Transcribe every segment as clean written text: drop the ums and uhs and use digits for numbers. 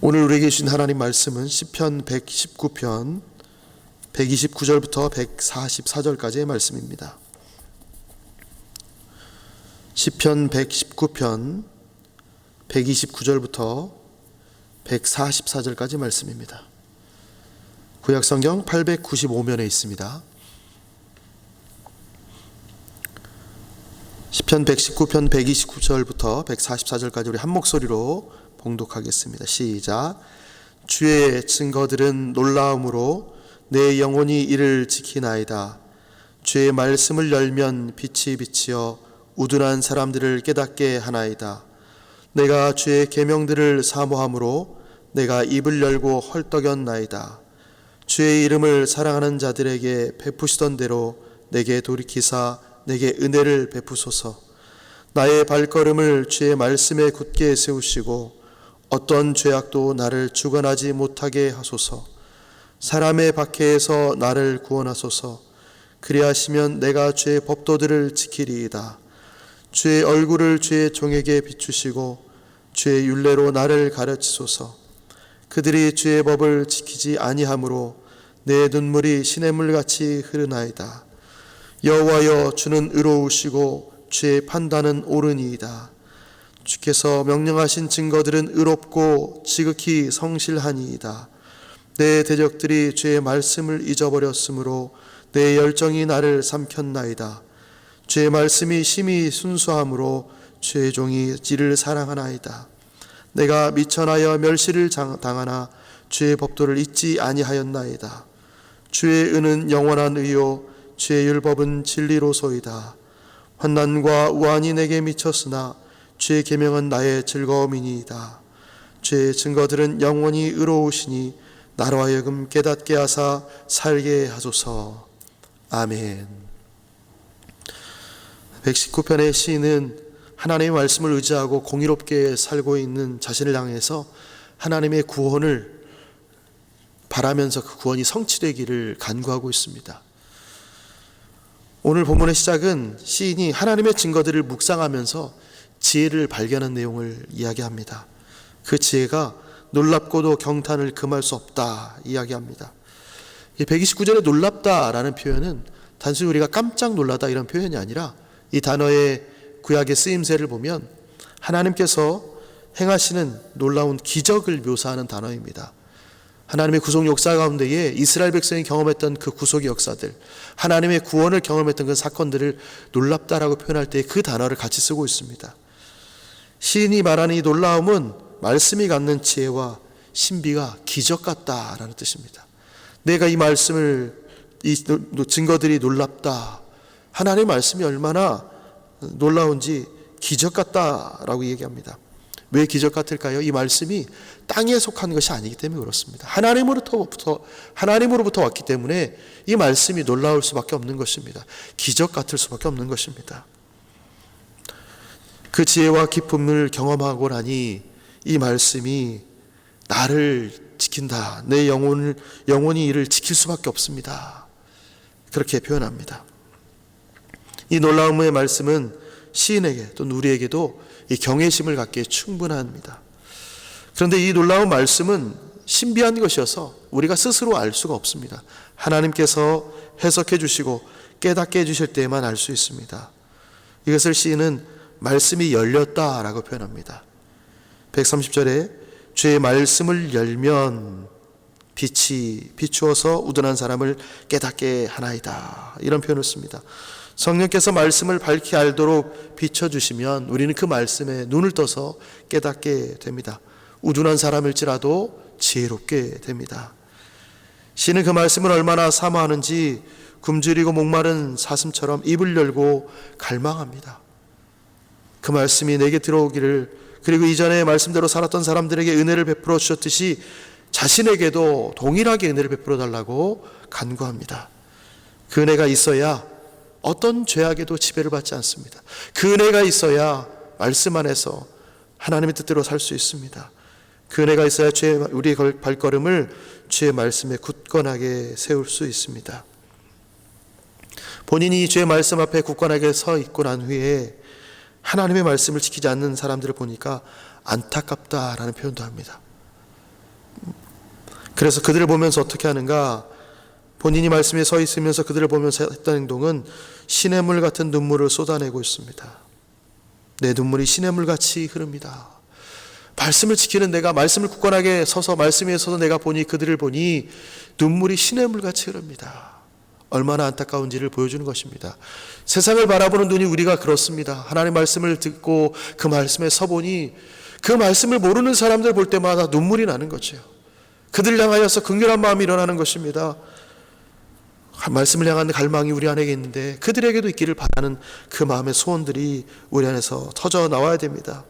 오늘 우리에게 주신 하나님 말씀은 시편 119편 129절부터 144절까지의 말씀입니다. 시편 119편 129절부터 144절까지 말씀입니다. 구약성경 895면에 있습니다. 시편 119편 129절부터 144절까지 우리 한 목소리로 봉독하겠습니다. 시작. 주의 증거들은 놀라움으로 내 영혼이 이를 지키나이다. 주의 말씀을 열면 빛이 비치어 우둔한 사람들을 깨닫게 하나이다. 내가 주의 계명들을 사모함으로 내가 입을 열고 헐떡였나이다. 주의 이름을 사랑하는 자들에게 베푸시던 대로 내게 돌이키사 내게 은혜를 베푸소서. 나의 발걸음을 주의 말씀에 굳게 세우시고 어떤 죄악도 나를 주관하지 못하게 하소서. 사람의 박해에서 나를 구원하소서. 그리하시면 내가 주의 법도들을 지키리이다. 주의 얼굴을 주의 종에게 비추시고 주의 율례로 나를 가르치소서. 그들이 주의 법을 지키지 아니하므로 내 눈물이 시냇물같이 흐르나이다. 여호와여, 주는 의로우시고 주의 판단은 옳으니이다. 주께서 명령하신 증거들은 의롭고 지극히 성실하니이다. 내 대적들이 주의 말씀을 잊어버렸으므로 내 열정이 나를 삼켰나이다. 주의 말씀이 심히 순수함으로 주의 종이 이를 사랑하나이다. 내가 미천하여 멸시를 당하나 주의 법도를 잊지 아니하였나이다. 주의 은은 영원한 의요 주의 율법은 진리로소이다. 환난과 우환이 내게 미쳤으나 주의 계명은 나의 즐거움이니이다. 주의 증거들은 영원히 의로우시니 나로 하여금 깨닫게 하사 살게 하소서. 아멘. 119편의 시인은 하나님의 말씀을 의지하고 공의롭게 살고 있는 자신을 향해서 하나님의 구원을 바라면서 그 구원이 성취되기를 간구하고 있습니다. 오늘 본문의 시작은 시인이 하나님의 증거들을 묵상하면서 지혜를 발견한 내용을 이야기합니다. 그 지혜가 놀랍고도 경탄을 금할 수 없다 이야기합니다. 129절에 놀랍다라는 표현은 단순히 우리가 깜짝 놀라다 이런 표현이 아니라 이 단어의 구약의 쓰임새를 보면 하나님께서 행하시는 놀라운 기적을 묘사하는 단어입니다. 하나님의 구속 역사 가운데에 이스라엘 백성이 경험했던 그 구속의 역사들, 하나님의 구원을 경험했던 그 사건들을 놀랍다라고 표현할 때 그 단어를 같이 쓰고 있습니다. 시인이 말하는 이 놀라움은 말씀이 갖는 지혜와 신비가 기적 같다라는 뜻입니다. 내가 이 말씀을, 이 증거들이 놀랍다, 하나님의 말씀이 얼마나 놀라운지 기적 같다라고 얘기합니다. 왜 기적 같을까요? 이 말씀이 땅에 속한 것이 아니기 때문에 그렇습니다. 하나님으로부터 왔기 때문에 이 말씀이 놀라울 수밖에 없는 것입니다. 기적 같을 수밖에 없는 것입니다. 그 지혜와 기쁨을 경험하고 나니 이 말씀이 나를 지킨다. 내 영혼이 이를 지킬 수밖에 없습니다. 그렇게 표현합니다. 이 놀라움의 말씀은 시인에게 또 우리에게도 이 경외심을 갖기에 충분합니다. 그런데 이 놀라운 말씀은 신비한 것이어서 우리가 스스로 알 수가 없습니다. 하나님께서 해석해 주시고 깨닫게 해주실 때에만 알 수 있습니다. 이것을 시인은 말씀이 열렸다라고 표현합니다. 130절에 주의 말씀을 열면 빛이 비추어서 우둔한 사람을 깨닫게 하나이다, 이런 표현을 씁니다. 성령께서 말씀을 밝히 알도록 비춰주시면 우리는 그 말씀에 눈을 떠서 깨닫게 됩니다. 우둔한 사람일지라도 지혜롭게 됩니다. 시는 그 말씀을 얼마나 사모하는지 굶주리고 목마른 사슴처럼 입을 열고 갈망합니다. 그 말씀이 내게 들어오기를, 그리고 이전에 말씀대로 살았던 사람들에게 은혜를 베풀어 주셨듯이 자신에게도 동일하게 은혜를 베풀어 달라고 간구합니다. 그 은혜가 있어야 어떤 죄악에도 지배를 받지 않습니다. 그 은혜가 있어야 말씀 안에서 하나님의 뜻대로 살 수 있습니다. 그 은혜가 있어야 우리의 발걸음을 주의 말씀에 굳건하게 세울 수 있습니다. 본인이 주의 말씀 앞에 굳건하게 서 있고 난 후에 하나님의 말씀을 지키지 않는 사람들을 보니까 안타깝다라는 표현도 합니다. 그래서 그들을 보면서 어떻게 하는가? 본인이 말씀에 서 있으면서 그들을 보면서 했던 행동은 시냇물 같은 눈물을 쏟아내고 있습니다. 내 눈물이 시냇물같이 흐릅니다. 말씀을 지키는 내가, 말씀을 굳건하게 서서 말씀 위에 서서 내가 보니, 그들을 보니 눈물이 시냇물같이 흐릅니다. 얼마나 안타까운지를 보여주는 것입니다. 세상을 바라보는 눈이 우리가 그렇습니다. 하나님 말씀을 듣고 그 말씀에 서보니 그 말씀을 모르는 사람들 볼 때마다 눈물이 나는 거죠. 그들을 향하여서 긍휼한 마음이 일어나는 것입니다. 말씀을 향한 갈망이 우리 안에 있는데 그들에게도 있기를 바라는 그 마음의 소원들이 우리 안에서 터져 나와야 됩니다.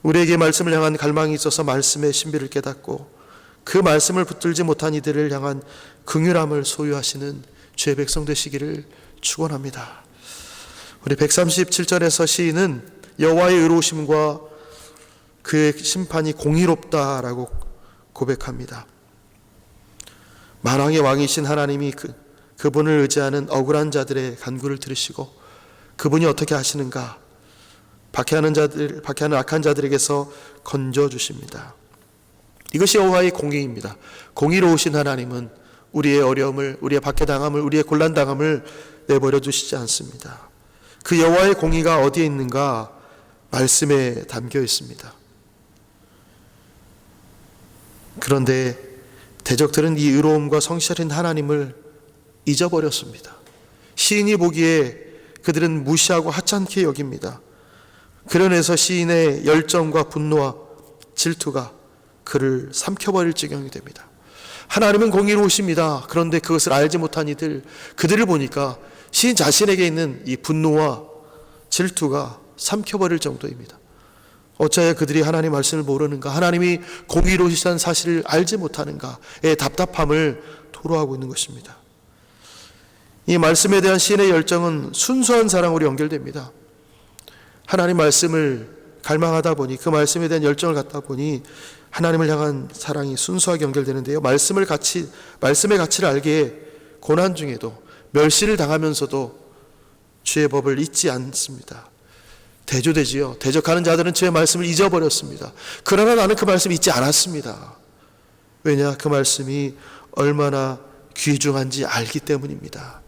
우리에게 말씀을 향한 갈망이 있어서 말씀의 신비를 깨닫고 그 말씀을 붙들지 못한 이들을 향한 긍휼함을 소유하시는 주의 백성 되시기를 축원합니다. 우리 137절에서 시인은 여호와의 의로우심과 그의 심판이 공의롭다라고 고백합니다. 만왕의 왕이신 하나님이 그분을 의지하는 억울한 자들의 간구를 들으시고 그분이 어떻게 하시는가? 박해하는 악한 자들에게서 건져주십니다. 이것이 여호와의 공의입니다. 공의로우신 하나님은 우리의 어려움을, 우리의 박해당함을, 우리의 곤란당함을 내버려 두시지 않습니다. 그 여호와의 공의가 어디에 있는가? 말씀에 담겨 있습니다. 그런데 대적들은 이 의로움과 성실한 하나님을 잊어버렸습니다. 시인이 보기에 그들은 무시하고 하찮게 여깁니다. 그러면서 시인의 열정과 분노와 질투가 그를 삼켜버릴 지경이 됩니다. 하나님은 공의로우십니다. 그런데 그것을 알지 못한 그들을 보니까 시인 자신에게 있는 이 분노와 질투가 삼켜버릴 정도입니다. 어찌하여 그들이 하나님 말씀을 모르는가? 하나님이 공의로우시다는 사실을 알지 못하는가의 답답함을 토로하고 있는 것입니다. 이 말씀에 대한 시인의 열정은 순수한 사랑으로 연결됩니다. 하나님 말씀을 갈망하다 보니, 그 말씀에 대한 열정을 갖다 보니 하나님을 향한 사랑이 순수하게 연결되는데요. 말씀의 가치를 알기에 고난 중에도, 멸시를 당하면서도 주의 법을 잊지 않습니다. 대조되지요. 대적하는 자들은 주의 말씀을 잊어버렸습니다. 그러나 나는 그 말씀을 잊지 않았습니다. 왜냐? 그 말씀이 얼마나 귀중한지 알기 때문입니다.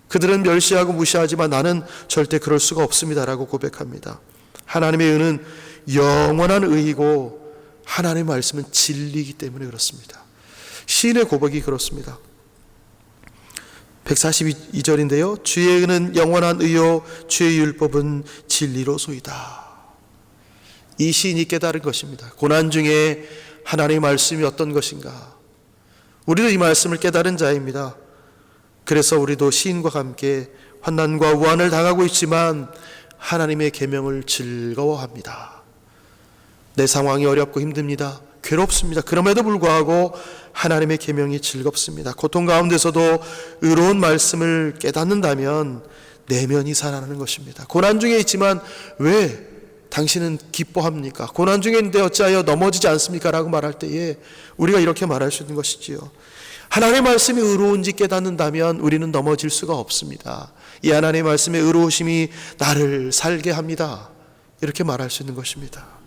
그들은 멸시하고 무시하지만 나는 절대 그럴 수가 없습니다라고 고백합니다. 하나님의 의는 영원한 의이고 하나님의 말씀은 진리이기 때문에 그렇습니다. 시인의 고백이 그렇습니다. 142절인데요. 주의 의는 영원한 의요 주의 율법은 진리로소이다. 이 시인이 깨달은 것입니다. 고난 중에 하나님의 말씀이 어떤 것인가? 우리도 이 말씀을 깨달은 자입니다. 그래서 우리도 시인과 함께 환난과 우환을 당하고 있지만 하나님의 계명을 즐거워합니다. 내 상황이 어렵고 힘듭니다. 괴롭습니다. 그럼에도 불구하고 하나님의 계명이 즐겁습니다. 고통 가운데서도 의로운 말씀을 깨닫는다면 내면이 살아나는 것입니다. 고난 중에 있지만 왜 당신은 기뻐합니까? 고난 중에 있는데 어찌하여 넘어지지 않습니까? 라고 말할 때에 우리가 이렇게 말할 수 있는 것이지요. 하나님의 말씀이 의로운지 깨닫는다면 우리는 넘어질 수가 없습니다. 이 하나님의 말씀의 의로우심이 나를 살게 합니다. 이렇게 말할 수 있는 것입니다.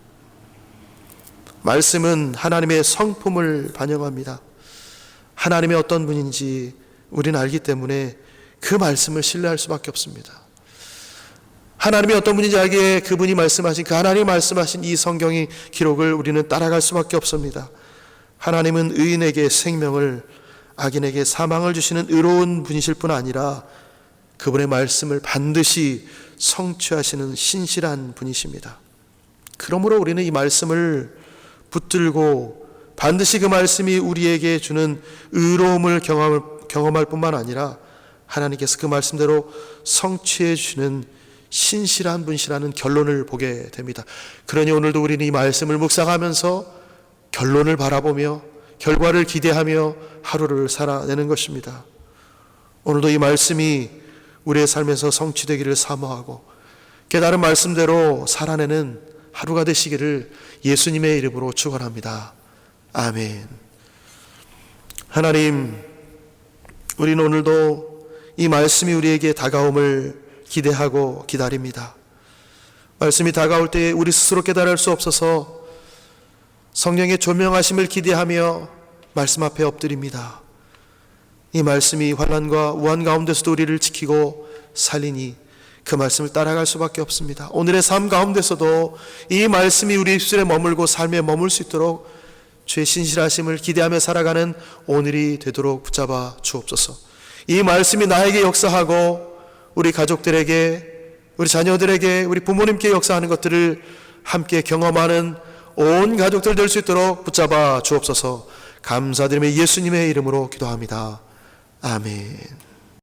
말씀은 하나님의 성품을 반영합니다. 하나님의 어떤 분인지 우리는 알기 때문에 그 말씀을 신뢰할 수밖에 없습니다. 하나님이 어떤 분인지 알기에 그분이 말씀하신, 그 하나님이 말씀하신 이 성경의 기록을 우리는 따라갈 수밖에 없습니다. 하나님은 의인에게 생명을, 악인에게 사망을 주시는 의로운 분이실 뿐 아니라 그분의 말씀을 반드시 성취하시는 신실한 분이십니다. 그러므로 우리는 이 말씀을 붙들고 반드시 그 말씀이 우리에게 주는 의로움을 경험할 뿐만 아니라 하나님께서 그 말씀대로 성취해 주시는 신실한 분이시라는 결론을 보게 됩니다. 그러니 오늘도 우리는 이 말씀을 묵상하면서 결론을 바라보며 결과를 기대하며 하루를 살아내는 것입니다. 오늘도 이 말씀이 우리의 삶에서 성취되기를 사모하고 깨달은 말씀대로 살아내는 하루가 되시기를 예수님의 이름으로 축원합니다. 아멘. 하나님, 우리는 오늘도 이 말씀이 우리에게 다가옴을 기대하고 기다립니다. 말씀이 다가올 때 우리 스스로 깨달을 수 없어서 성령의 조명하심을 기대하며 말씀 앞에 엎드립니다. 이 말씀이 환난과 우한 가운데서도 우리를 지키고 살리니 그 말씀을 따라갈 수밖에 없습니다. 오늘의 삶 가운데서도 이 말씀이 우리 입술에 머물고 삶에 머물 수 있도록 주의 신실하심을 기대하며 살아가는 오늘이 되도록 붙잡아 주옵소서. 이 말씀이 나에게 역사하고 우리 가족들에게, 우리 자녀들에게, 우리 부모님께 역사하는 것들을 함께 경험하는 온 가족들 될 수 있도록 붙잡아 주옵소서. 감사드리며 예수님의 이름으로 기도합니다. 아멘.